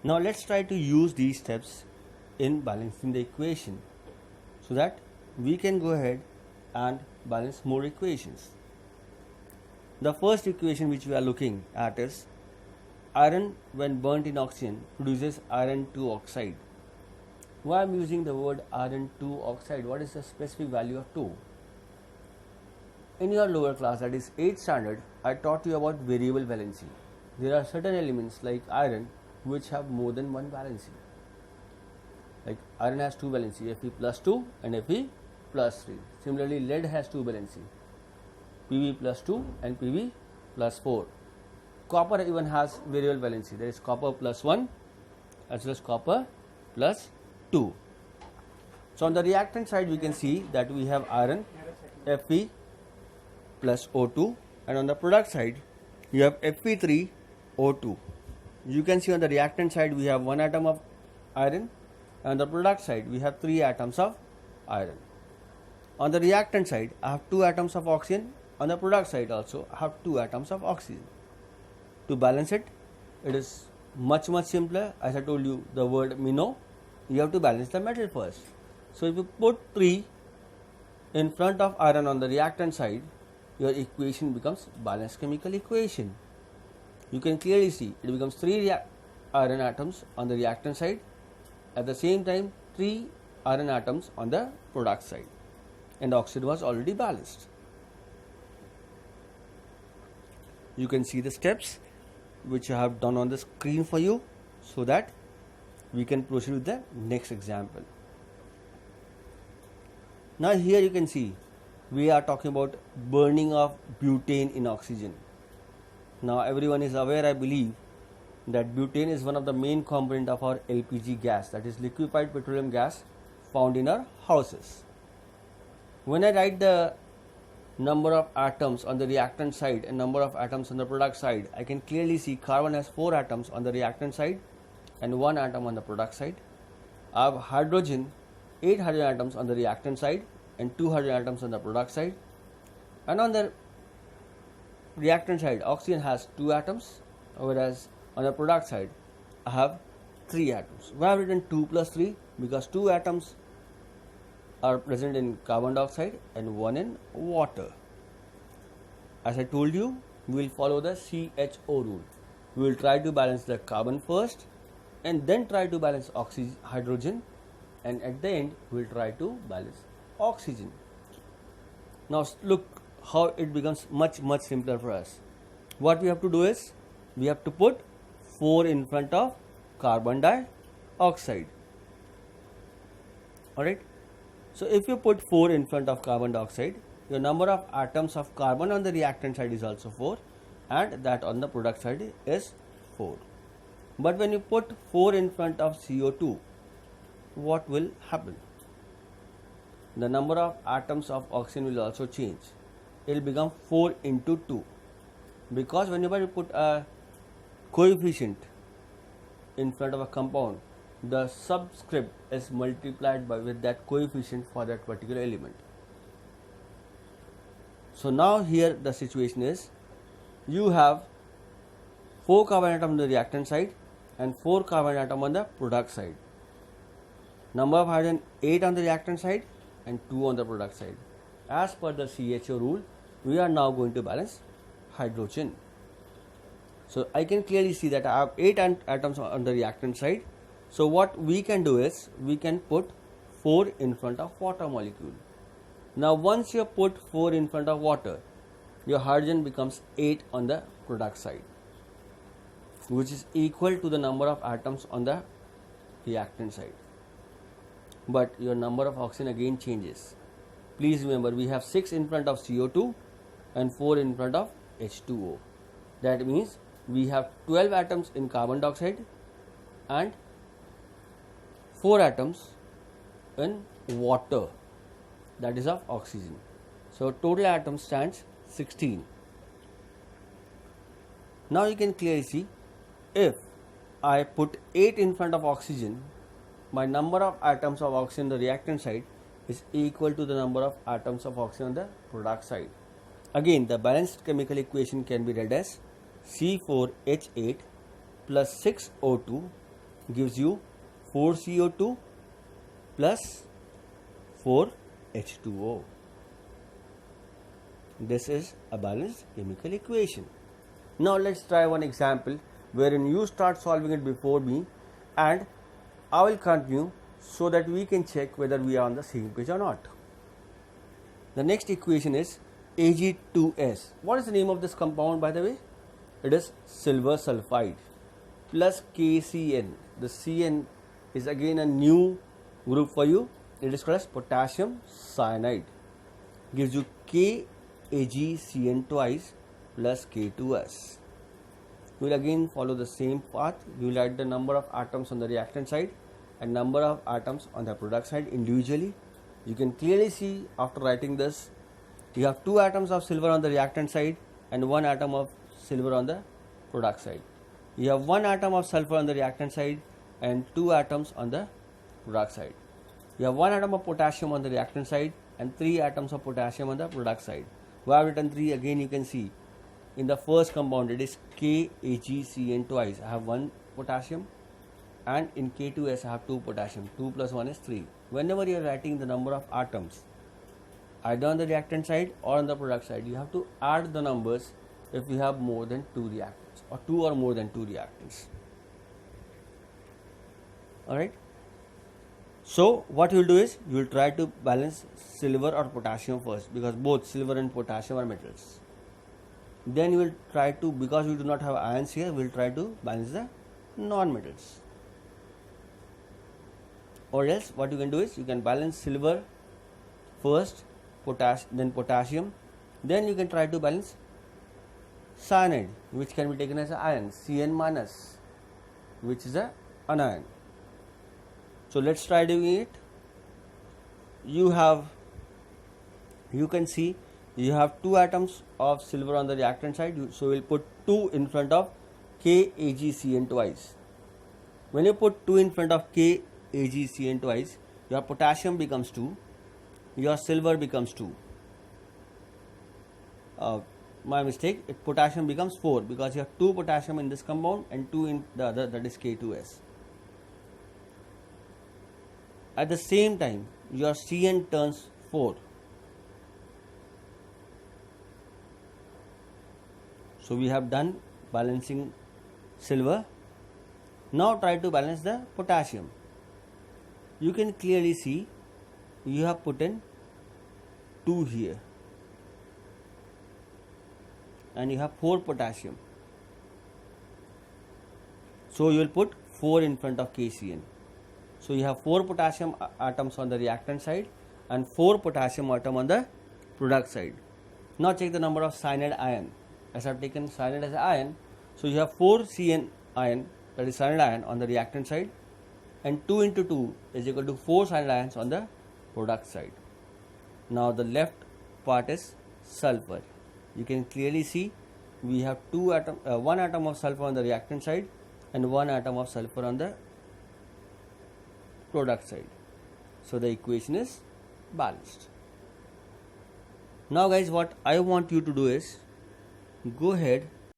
Now let's try to use these steps in balancing the equation so that we can go ahead and balance more equations. The first equation which we are looking at is iron when burnt in oxygen produces iron 2 oxide. Why I am using the word iron 2 oxide? What is the specific value of 2? In your lower class, that is 8th standard, I taught you about variable valency. There are certain elements like iron which have more than one valency. Like iron has two valency, Fe plus 2 and Fe plus 3. Similarly, lead has two valency, Pb plus 2 and Pb plus 4. Copper even has variable valency, there is copper plus 1 as well as copper plus 2. So on the reactant side we can see that we have iron Fe plus O2, and on the product side you have Fe3O2. You can see on the reactant side we have one atom of iron, and on the product side we have 3 atoms of iron. On the reactant side I have 2 atoms of oxygen, on the product side also I have 2 atoms of oxygen. To balance it, it is much simpler. As I told you the word MiNO, you have to balance the metal first. So if you put 3 in front of iron on the reactant side, your equation becomes balanced chemical equation. You can clearly see it becomes 3 iron atoms on the reactant side, at the same time 3 iron atoms on the product side, and the oxygen was already balanced. You can see the steps which I have done on the screen for you so that we can proceed with the next example. Now here you can see we are talking about burning of butane in oxygen. Now everyone is aware, I believe, that butane is one of the main component of our LPG gas, that is liquefied petroleum gas found in our houses. When I write the number of atoms on the reactant side and number of atoms on the product side, I can clearly see carbon has 4 atoms on the reactant side and 1 atom on the product side. I have hydrogen, 8 hydrogen atoms on the reactant side and 2 hydrogen atoms on the product side. And on the reactant side, oxygen has 2 atoms, whereas on the product side I have 3 atoms. Why I have written 2 plus 3? Because 2 atoms are present in carbon dioxide and 1 in water. As I told you, we will follow the CHO rule. We will try to balance the carbon first and then try to balance hydrogen, and at the end we will try to balance oxygen. Now look how it becomes much simpler for us. What we have to do is we have to put 4 in front of carbon dioxide. Alright. So if you put 4 in front of carbon dioxide, your number of atoms of carbon on the reactant side is also 4, and that on the product side is 4. But when you put 4 in front of CO2, what will happen? The number of atoms of oxygen will also change. It will become 4 into 2, because whenever you put a coefficient in front of a compound, the subscript is multiplied with that coefficient for that particular element. So now here the situation is you have 4 carbon atom on the reactant side and 4 carbon atom on the product side. Number of hydrogen 8 on the reactant side and 2 on the product side. As per the CHO rule, we are now going to balance hydrogen. So I can clearly see that I have 8 atoms on the reactant side. So what we can do is we can put 4 in front of water molecule. Now once you put 4 in front of water, your hydrogen becomes 8 on the product side, which is equal to the number of atoms on the reactant side. But your number of oxygen again changes. Please remember, we have 6 in front of CO2 and 4 in front of H2O. That means we have 12 atoms in carbon dioxide and 4 atoms in water, that is of oxygen. So total atoms stands 16. Now you can clearly see, if I put 8 in front of oxygen, my number of atoms of oxygen on the reactant side is equal to the number of atoms of oxygen on the product side. Again, the balanced chemical equation can be read as C4H8 plus 6O2 gives you 4 CO2 plus 4 H2O. This is a balanced chemical equation. Now let's try one example wherein you start solving it before me and I will continue so that we can check whether we are on the same page or not. The next equation is Ag2S. What is the name of this compound, by the way? It is silver sulfide plus KCN. The Cn is again a new group for you. It is called as potassium cyanide. Gives you KAgCN twice plus K2S. You will again follow the same path. You will write the number of atoms on the reactant side and number of atoms on the product side individually. You can clearly see after writing this, you have 2 atoms of silver on the reactant side and 1 atom of silver on the product side. You have 1 atom of sulfur on the reactant side and 2 atoms on the product side. You have 1 atom of potassium on the reactant side and 3 atoms of potassium on the product side. Why I have written 3? Again you can see in the first compound it is KAgCN twice. I have 1 potassium, and in K2S I have 2 potassium. 2 plus 1 is 3. Whenever you are writing the number of atoms either on the reactant side or on the product side, you have to add the numbers if you have more than 2 reactants or 2 or more than 2 reactants. Alright. So what you will do is you will try to balance silver or potassium first, because both silver and potassium are metals. Then you will try to, because we do not have ions here, we will try to balance the non-metals. Or else what you can do is you can balance silver first, then potassium, then you can try to balance cyanide, which can be taken as an ion, Cn minus, which is an anion. So let's try doing it. You can see you have 2 atoms of silver on the reactant side, so we'll put 2 in front of KAgCN twice. When you put 2 in front of KAgCN twice, your potassium becomes 2, your silver becomes 2. My mistake, potassium becomes 4 because you have 2 potassium in this compound and 2 in the other, that is K2S. At the same time, your Cn turns 4. So we have done balancing silver. Now try to balance the potassium. You can clearly see you have put in 2 here and you have 4 potassium. So you will put 4 in front of KCN. So you have 4 potassium atoms on the reactant side and 4 potassium atom on the product side. Now check the number of cyanide ion. As I have taken cyanide as an ion, so you have 4 Cn ion, that is cyanide ion, on the reactant side, and 2 into 2 is equal to 4 cyanide ions on the product side. Now the left part is sulfur. You can clearly see we have 1 atom of sulfur on the reactant side and 1 atom of sulfur on the product side. So the equation is balanced. Now guys, what I want you to do is go ahead